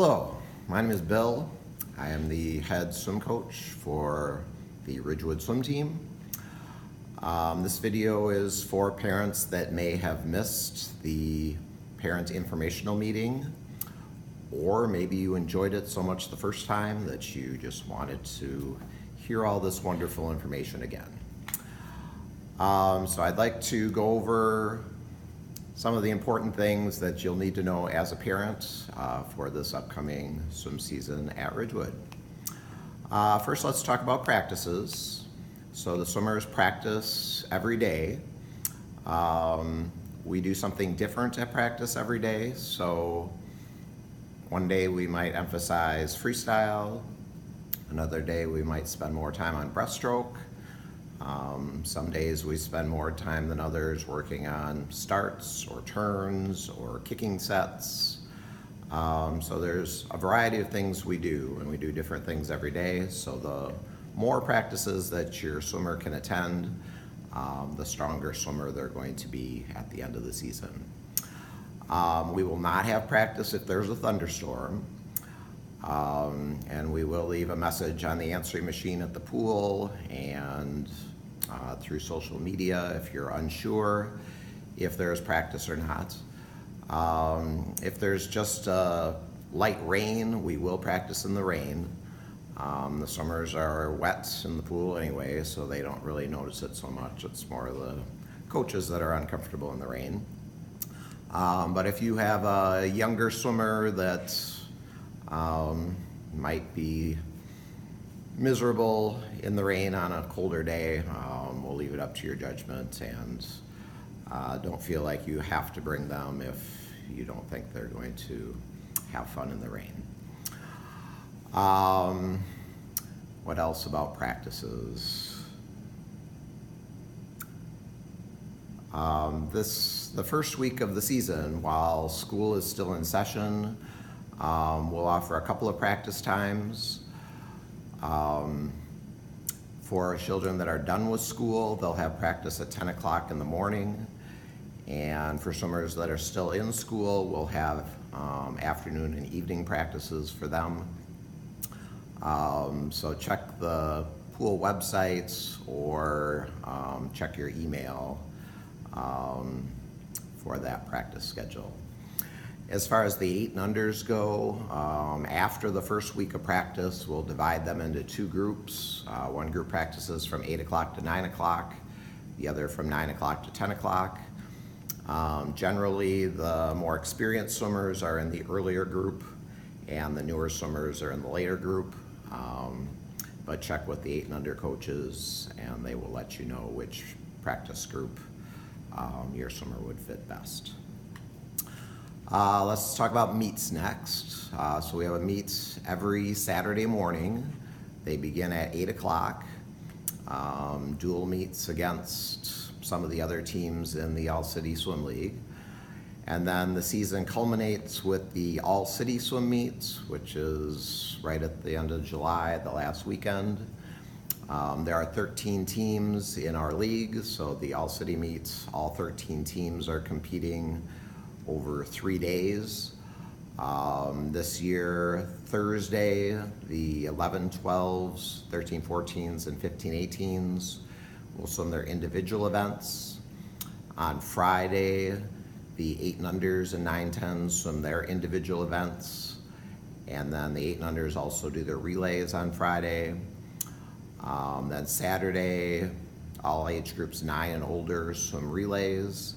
Hello, my name is Bill. I am the head swim coach for the Ridgewood swim team. This video is for parents that may have missed the parent informational meeting, or maybe you enjoyed it so much the first time that you just wanted to hear all this wonderful information again. So I'd like to go over some of the important things that you'll need to know as a parent for this upcoming swim season at Ridgewood. First, let's talk about practices. So the swimmers practice every day. We do something different at practice every day. So one day we might emphasize freestyle. Another day we might spend more time on breaststroke. Some days we spend more time than others working on starts or turns or kicking sets. So there's a variety of things we do, and we do different things every day. So the more practices that your swimmer can attend, the stronger swimmer they're going to be at the end of the season. We will not have practice if there's a thunderstorm. And we will leave a message on the answering machine at the pool and through social media if you're unsure if there's practice or not. If there's just light rain, we will practice in the rain. The swimmers are wet in the pool anyway, so they don't really notice it so much. It's more the coaches that are uncomfortable in the rain. But if you have a younger swimmer that might be miserable in the rain on a colder day, we'll leave it up to your judgment, and don't feel like you have to bring them if you don't think they're going to have fun in the rain. What else about practices? The first week of the season, while school is still in session, we'll offer a couple of practice times. For children that are done with school, they'll have practice at 10 o'clock in the morning. And for swimmers that are still in school, we'll have afternoon and evening practices for them. So check the pool websites or check your email for that practice schedule. As far as the 8 and unders go, after the first week of practice, we'll divide them into 2 groups. One group practices from 8 o'clock to 9 o'clock, the other from 9 o'clock to 10 o'clock. Generally, the more experienced swimmers are in the earlier group, and the newer swimmers are in the later group. But check with the 8 and under coaches, and they will let you know which practice group your swimmer would fit best. Let's talk about meets next. So we have a meet every Saturday morning. They begin at 8 o'clock. Dual meets against some of the other teams in the All-City Swim League. And then the season culminates with the All-City Swim Meets, which is right at the end of July, the last weekend. There are 13 teams in our league, so the All-City Meets, all 13 teams are competing over 3 days. This year, Thursday, the 11-12s, 13-14s, and 15-18s will swim their individual events. On Friday, the 8 and unders and 9-10s swim their individual events. And then the 8 and unders also do their relays on Friday. Then Saturday, all age groups 9 and older swim relays.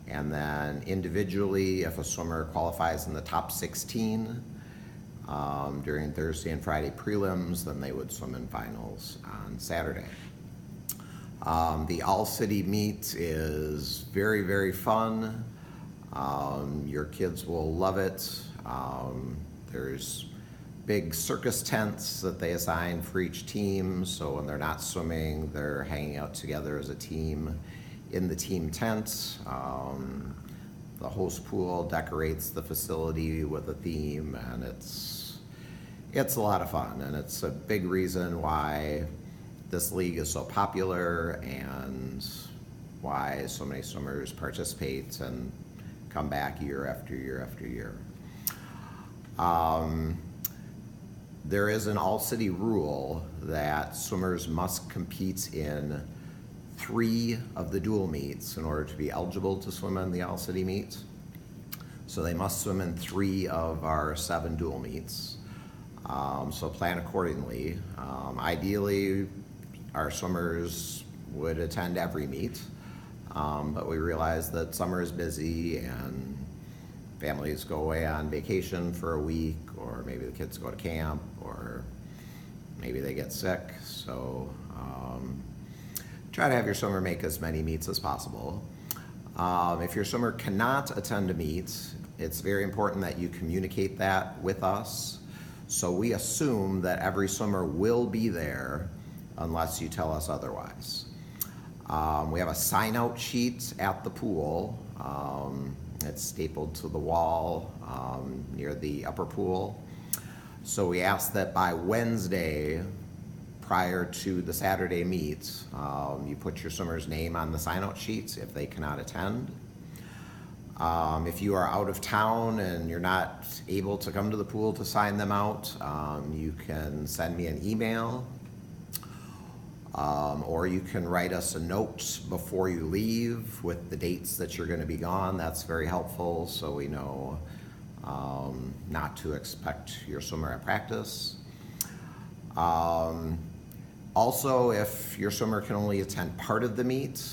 And then individually, if a swimmer qualifies in the top 16 during Thursday and Friday prelims, then they would swim in finals on Saturday. The All-City meet is very, very fun. Your kids will love it. There's big circus tents that they assign for each team, so when they're not swimming, they're hanging out together as a team in the team tent. The host pool decorates the facility with a theme, and it's a lot of fun, and it's a big reason why this league is so popular and why so many swimmers participate and come back year after year after year. Um, there is an all-city rule that swimmers must compete in 3 of the dual meets in order to be eligible to swim in the all-city meet. So they must swim in 3 of our 7 dual meets. So plan accordingly. Ideally, our swimmers would attend every meet, but we realize that summer is busy and families go away on vacation for a week, or maybe the kids go to camp, or maybe they get sick. So try to have your swimmer make as many meets as possible. If your swimmer cannot attend a meet, it's very important that you communicate that with us. So we assume that every swimmer will be there unless you tell us otherwise. We have a sign-out sheet at the pool. It's stapled to the wall near the upper pool. So we ask that by Wednesday, prior to the Saturday meet, you put your swimmer's name on the sign-out sheets if they cannot attend. If you are out of town and you're not able to come to the pool to sign them out, you can send me an email, or you can write us a note before you leave with the dates that you're going to be gone. That's very helpful, so we know not to expect your swimmer at practice. Also, if your swimmer can only attend part of the meet,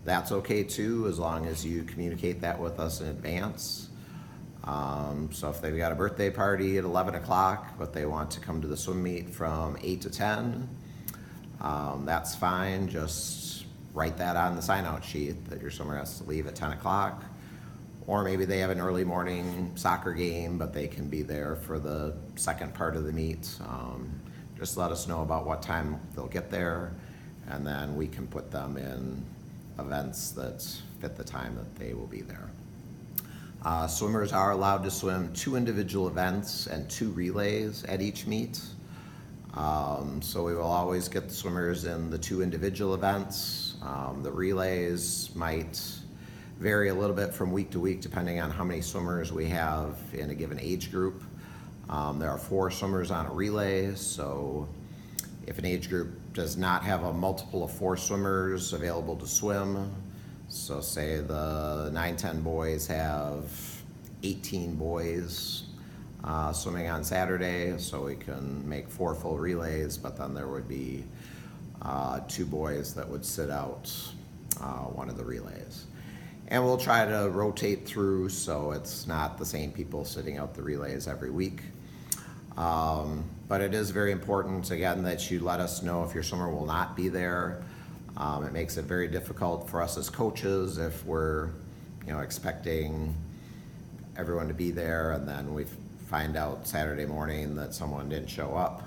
that's okay too, as long as you communicate that with us in advance. So if they've got a birthday party at 11 o'clock, but they want to come to the swim meet from 8 to 10, that's fine. Just write that on the sign-out sheet that your swimmer has to leave at 10 o'clock. Or maybe they have an early morning soccer game, but they can be there for the second part of the meet. Just let us know about what time they'll get there, and then we can put them in events that fit the time that they will be there. Swimmers are allowed to swim 2 individual events and 2 relays at each meet. So we will always get the swimmers in the 2 individual events. The relays might vary a little bit from week to week depending on how many swimmers we have in a given age group. There are 4 swimmers on a relay, so if an age group does not have a multiple of 4 swimmers available to swim, so say the 9-10 boys have 18 boys swimming on Saturday, so we can make 4 full relays, but then there would be 2 boys that would sit out one of the relays. And we'll try to rotate through so it's not the same people sitting out the relays every week. But it is very important, again, that you let us know if your swimmer will not be there. It makes it very difficult for us as coaches if we're, expecting everyone to be there and then we find out Saturday morning that someone didn't show up.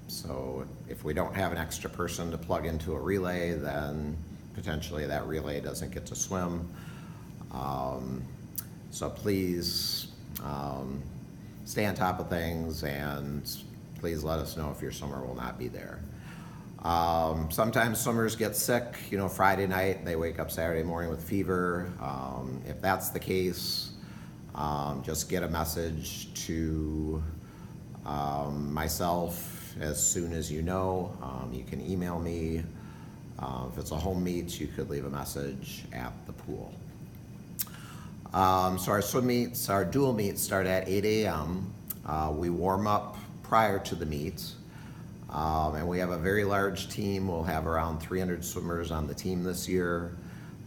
So if we don't have an extra person to plug into a relay, then potentially that relay doesn't get to swim. So please stay on top of things, and please let us know if your swimmer will not be there. Sometimes swimmers get sick, Friday night, they wake up Saturday morning with fever. If that's the case, just get a message to myself as soon as you know. You can email me. If it's a home meet, you could leave a message at the pool. So our swim meets, our dual meets start at 8 a.m. We warm up prior to the meet, and we have a very large team. We'll have around 300 swimmers on the team this year,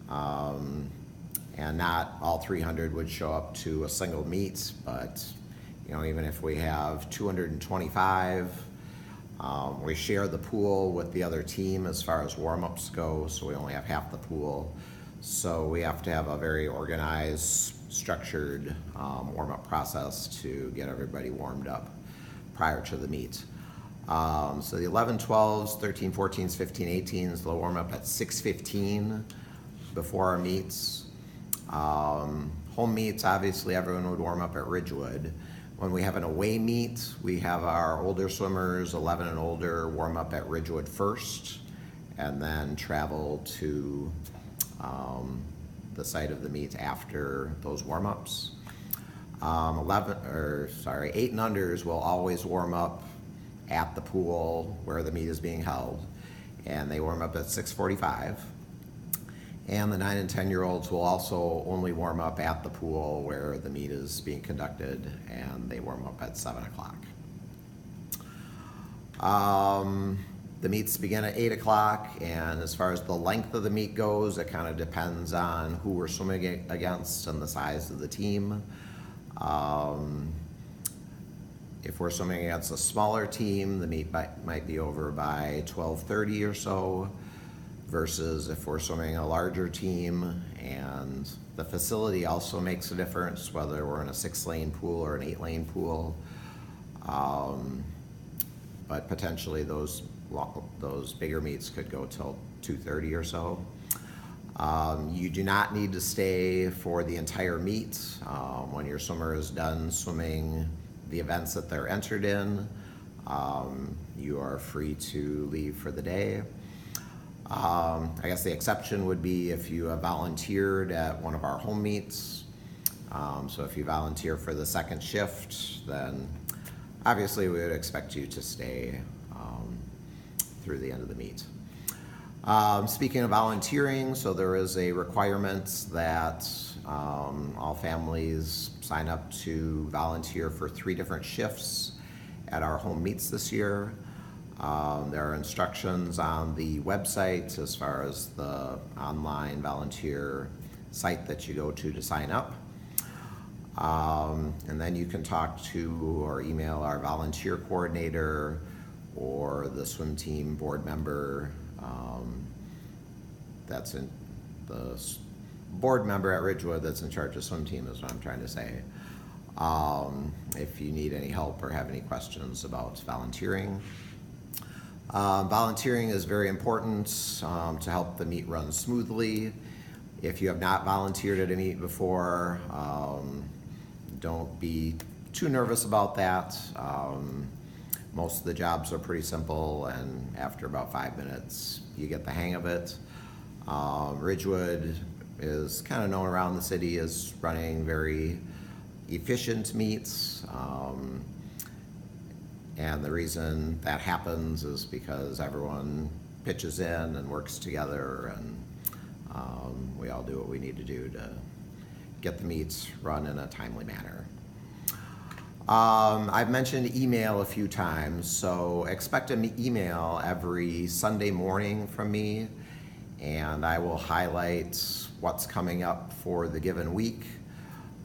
and not all 300 would show up to a single meet, but even if we have 225, we share the pool with the other team as far as warm-ups go, so we only have half the pool. So we have to have a very organized, structured warm-up process to get everybody warmed up prior to the meet. So the 11, 12s, 13, 14s, 15, 18s, they'll warm up at 6:15 before our meets. Home meets, obviously everyone would warm up at Ridgewood. When we have an away meet, we have our older swimmers, 11 and older, warm up at Ridgewood first, and then travel to the site of the meet after those warm-ups. 8 and unders will always warm up at the pool where the meet is being held, and they warm up at 6:45. And the 9 and 10-year-olds will also only warm up at the pool where the meet is being conducted, and they warm up at 7 o'clock. The meets begin at 8 o'clock, and as far as the length of the meet goes, it kind of depends on who we're swimming against and the size of the team. If we're swimming against a smaller team, the meet might be over by 12:30 or so, versus if we're swimming a larger team. And the facility also makes a difference, whether we're in a 6-lane pool or an 8-lane pool. But potentially those bigger meets could go till 2:30 or so. You do not need to stay for the entire meet. When your swimmer is done swimming the events that they're entered in, you are free to leave for the day. I guess the exception would be if you have volunteered at one of our home meets. So if you volunteer for the second shift, then obviously we would expect you to stay through the end of the meet. Speaking of volunteering, so there is a requirement that all families sign up to volunteer for 3 different shifts at our home meets this year. There are instructions on the website as far as the online volunteer site that you go to sign up. And then you can talk to or email our volunteer coordinator or the swim team board member. That's in the board member at Ridgewood that's in charge of swim team is what I'm trying to say. If you need any help or have any questions about volunteering. Volunteering is very important to help the meet run smoothly. If you have not volunteered at a meet before, don't be too nervous about that. Most of the jobs are pretty simple, and after about 5 minutes, you get the hang of it. Ridgewood is kind of known around the city as running very efficient meets. And the reason that happens is because everyone pitches in and works together, and we all do what we need to do to get the meets run in a timely manner. I've mentioned email a few times, so expect an email every Sunday morning from me, and I will highlight what's coming up for the given week.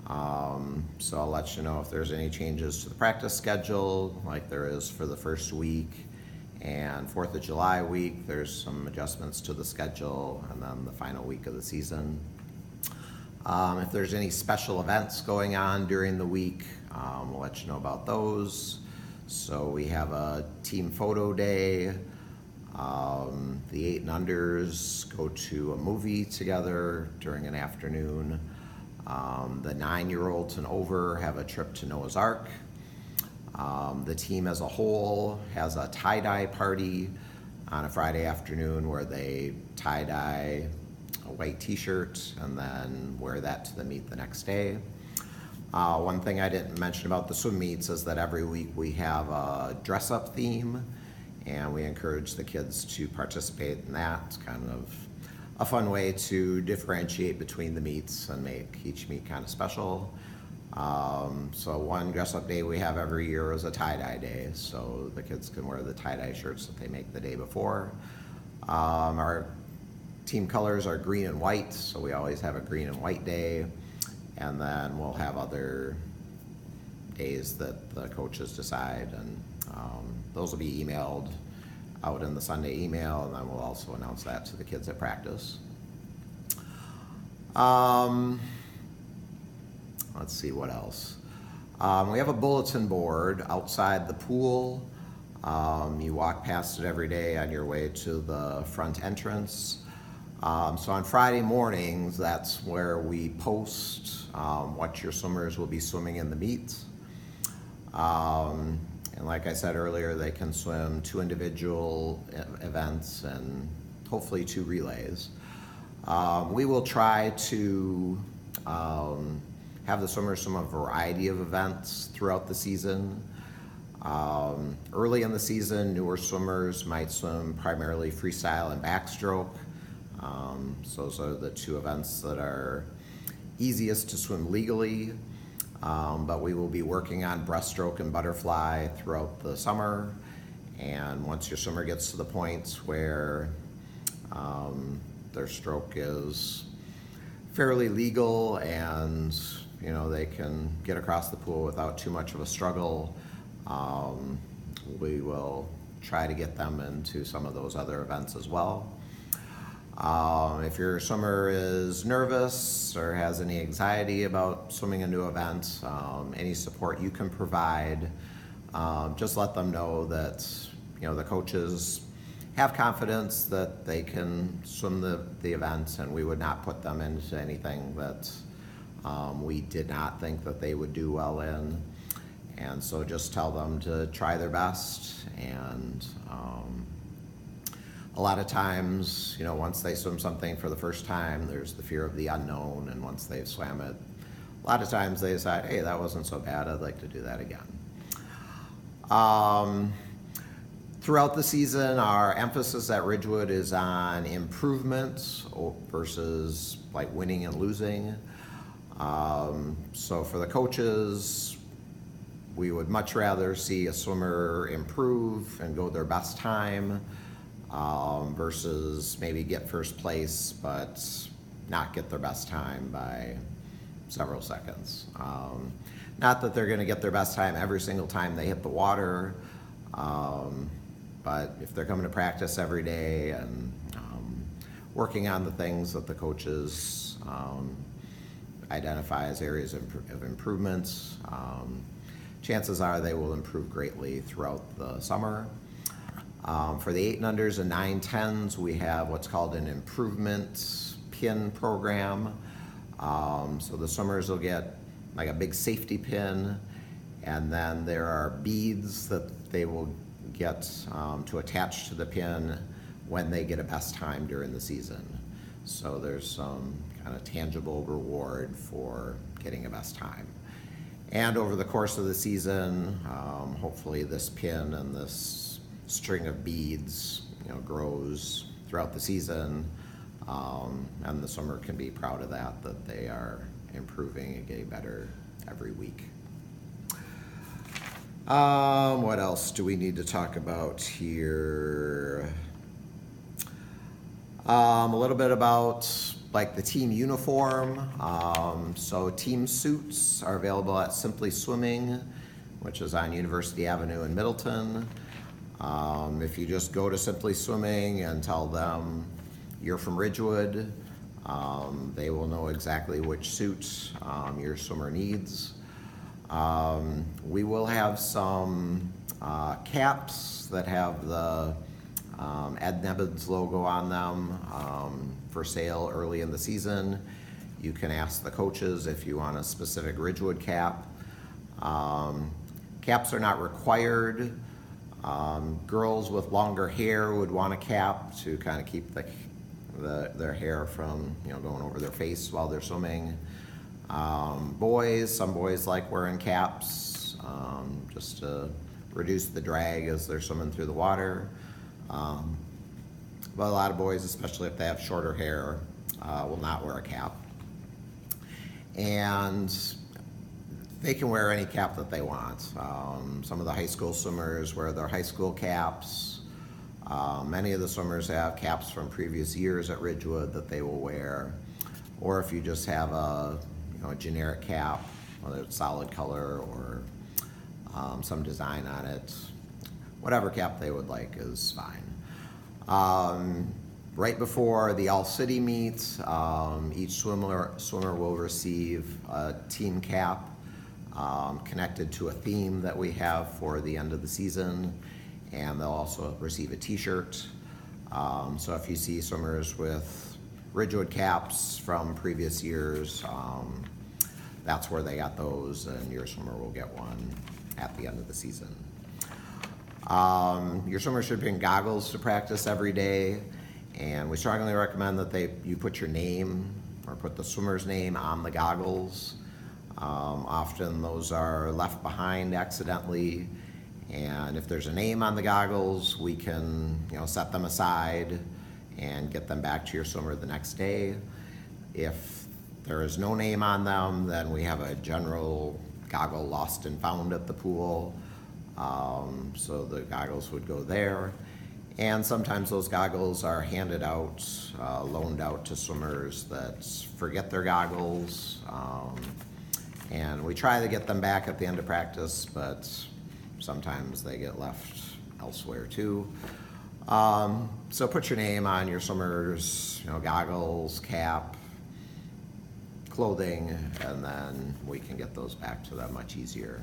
So I'll let you know if there's any changes to the practice schedule, like there is for the first week, and 4th of July week, there's some adjustments to the schedule, and then the final week of the season. If there's any special events going on during the week, we'll let you know about those. So we have a team photo day. The 8 and unders go to a movie together during an afternoon. The 9-year-olds and over have a trip to Noah's Ark. The team as a whole has a tie-dye party on a Friday afternoon where they tie-dye a white t-shirt and then wear that to the meet the next day. One thing I didn't mention about the swim meets is that every week we have a dress-up theme, and we encourage the kids to participate in that. It's kind of a fun way to differentiate between the meets and make each meet kind of special. So one dress-up day we have every year is a tie-dye day, so the kids can wear the tie-dye shirts that they make the day before. Our team colors are green and white, so we always have a green and white day, and then we'll have other days that the coaches decide, and those will be emailed out in the Sunday email, and then we'll also announce that to the kids at practice. Let's see what else. We have a bulletin board outside the pool. You walk past it every day on your way to the front entrance. So on Friday mornings, that's where we post what your swimmers will be swimming in the meet. And like I said earlier, they can swim 2 individual events and hopefully 2 relays. We will try to have the swimmers swim a variety of events throughout the season. Early in the season, newer swimmers might swim primarily freestyle and backstroke. So those are the two events that are easiest to swim legally. But we will be working on breaststroke and butterfly throughout the summer. And once your swimmer gets to the point where their stroke is fairly legal and they can get across the pool without too much of a struggle, we will try to get them into some of those other events as well. If your swimmer is nervous or has any anxiety about swimming a new event, any support you can provide, just let them know that the coaches have confidence that they can swim the event, and we would not put them into anything that we did not think that they would do well in. And so just tell them to try their best. And a lot of times, once they swim something for the first time, there's the fear of the unknown. And once they've swam it, a lot of times they decide, hey, that wasn't so bad, I'd like to do that again. Throughout the season, our emphasis at Ridgewood is on improvement versus like winning and losing. So for the coaches, we would much rather see a swimmer improve and go their best time versus maybe get first place but not get their best time by several seconds. Not that they're going to get their best time every single time they hit the water, but if they're coming to practice every day and working on the things that the coaches identify as areas of improvements, chances are they will improve greatly throughout the summer. For the 8 and unders and 9-10s, we have what's called an improvement pin program. So the swimmers will get like a big safety pin, and then there are beads that they will get to attach to the pin when they get a best time during the season. So there's some kind of tangible reward for getting a best time. And over the course of the season, hopefully this pin and this string of beads grows throughout the season, and the swimmer can be proud of that they are improving and getting better every week. What else do we need to talk about here? A little bit about like the team uniform. So team suits are available at Simply Swimming, which is on University Avenue in Middleton. If you just go to Simply Swimming and tell them you're from Ridgewood, they will know exactly which suit your swimmer needs. We will have some caps that have the Ed Nebbins logo on them for sale early in the season. You can ask the coaches if you want a specific Ridgewood cap. Caps are not required. Girls with longer hair would want a cap to kind of keep their hair from going over their face while they're swimming. Some boys like wearing caps just to reduce the drag as they're swimming through the water. But a lot of boys, especially if they have shorter hair, will not wear a cap. And they can wear any cap that they want. Some of the high school swimmers wear their high school caps. Many of the swimmers have caps from previous years at Ridgewood that they will wear. Or if you just have a generic cap, whether it's solid color or some design on it, whatever cap they would like is fine. Right before the All-City meet, each swimmer will receive a team cap connected to a theme that we have for the end of the season, and they'll also receive a t-shirt. So if you see swimmers with Ridgewood caps from previous years, that's where they got those, and your swimmer will get one at the end of the season. Your swimmer should bring goggles to practice every day, and we strongly recommend that you put your name or put the swimmer's name on the goggles. Often those are left behind accidentally, and if there's a name on the goggles, we can, set them aside and get them back to your swimmer the next day. If there is no name on them, then we have a general goggle lost and found at the pool. So the goggles would go there. And sometimes those goggles are handed out, loaned out to swimmers that forget their goggles. And we try to get them back at the end of practice, but sometimes they get left elsewhere too. So put your name on your swimmer's, goggles, cap, clothing, and then we can get those back to them much easier.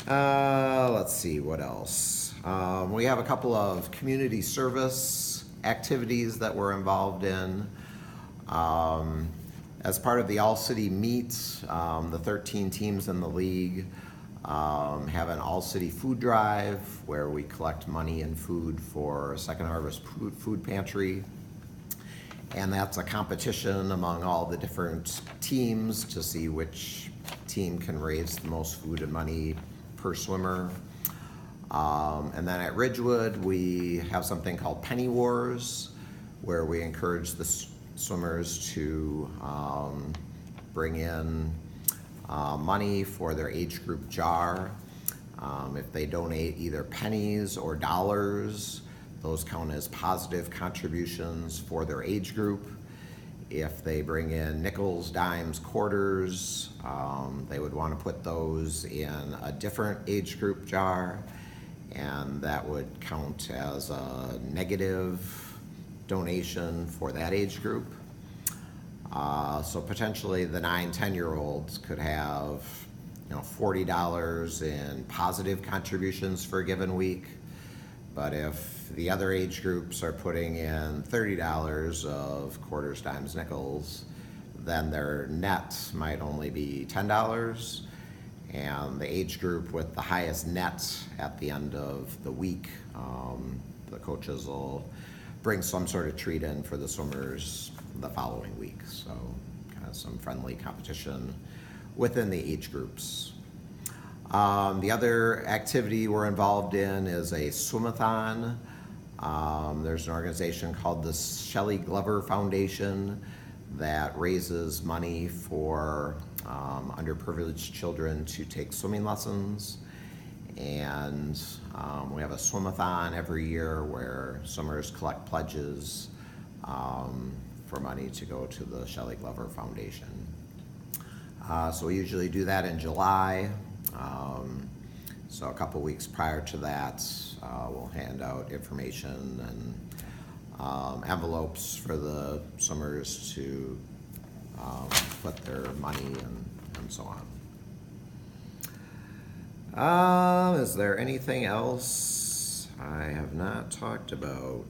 Let's see, what else? We have a couple of community service activities that we're involved in. As part of the All-City Meet, the 13 teams in the league have an all-city food drive where we collect money and food for Second Harvest Food Pantry. And that's a competition among all the different teams to see which team can raise the most food and money per swimmer. And then at Ridgewood, we have something called Penny Wars, where we encourage the swimmers to bring in money for their age group jar. If they donate either pennies or dollars, those count as positive contributions for their age group. If they bring in nickels, dimes, quarters, they would want to put those in a different age group jar, and that would count as a negative donation for that age group. So potentially the 9-10-year-olds could have $40 in positive contributions for a given week. But if the other age groups are putting in $30 of quarters, dimes, nickels, then their net might only be $10. And the age group with the highest net at the end of the week, the coaches will bring some sort of treat in for the swimmers the following week. So kind of some friendly competition within the age groups. The other activity we're involved in is a swimathon. There's an organization called the Shelley Glover Foundation that raises money for underprivileged children to take swimming lessons. And we have a swimathon every year where swimmers collect pledges for money to go to the Shelley Glover Foundation. So we usually do that in July. So a couple weeks prior to that, we'll hand out information and envelopes for the swimmers to put their money and so on. Is there anything else I have not talked about?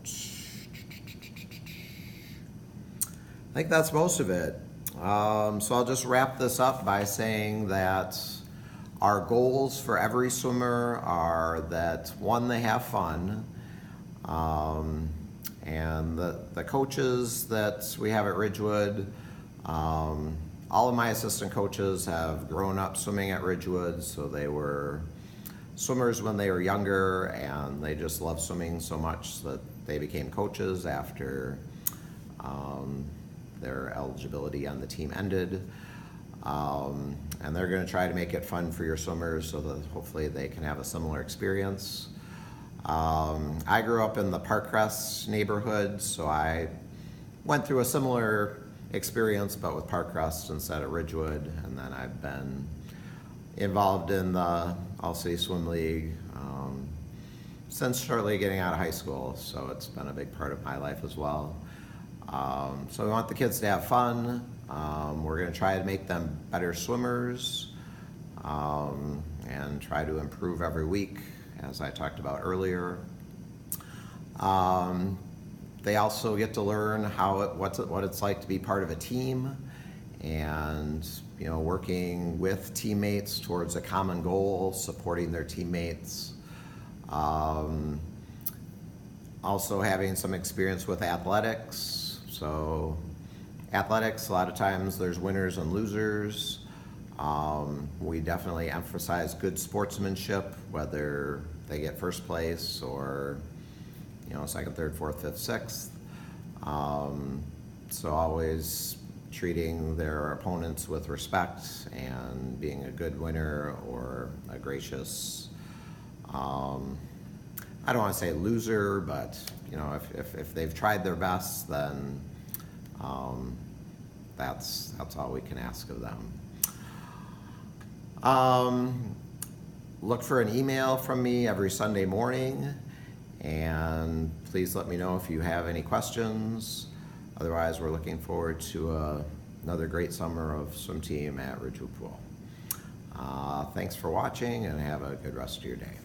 I think that's most of it. So I'll just wrap this up by saying that our goals for every swimmer are that, one, they have fun, and the coaches that we have at Ridgewood, all of my assistant coaches have grown up swimming at Ridgewood, so they were swimmers when they were younger, and they just love swimming so much that they became coaches after their eligibility on the team ended. And they're going to try to make it fun for your swimmers so that hopefully they can have a similar experience. I grew up in the Parkcrest neighborhood, so I went through a similar experience but with Parkcrest instead of Ridgewood, and then I've been involved in the All-City Swim League since shortly getting out of high school, so it's been a big part of my life as well. So we want the kids to have fun. We're going to try to make them better swimmers and try to improve every week, as I talked about earlier. They also get to learn what it's like to be part of a team, and working with teammates towards a common goal, supporting their teammates. Also having some experience with athletics, so Athletics, a lot of times there's winners and losers. We definitely emphasize good sportsmanship, whether they get first place or, second, third, fourth, fifth, sixth. So always treating their opponents with respect and being a good winner or a gracious, I don't want to say loser, but if they've tried their best, then that's all we can ask of them. Look for an email from me every Sunday morning, and please let me know if you have any questions. Otherwise, we're looking forward to another great summer of swim team at Ridgewood Pool. Thanks for watching, and have a good rest of your day.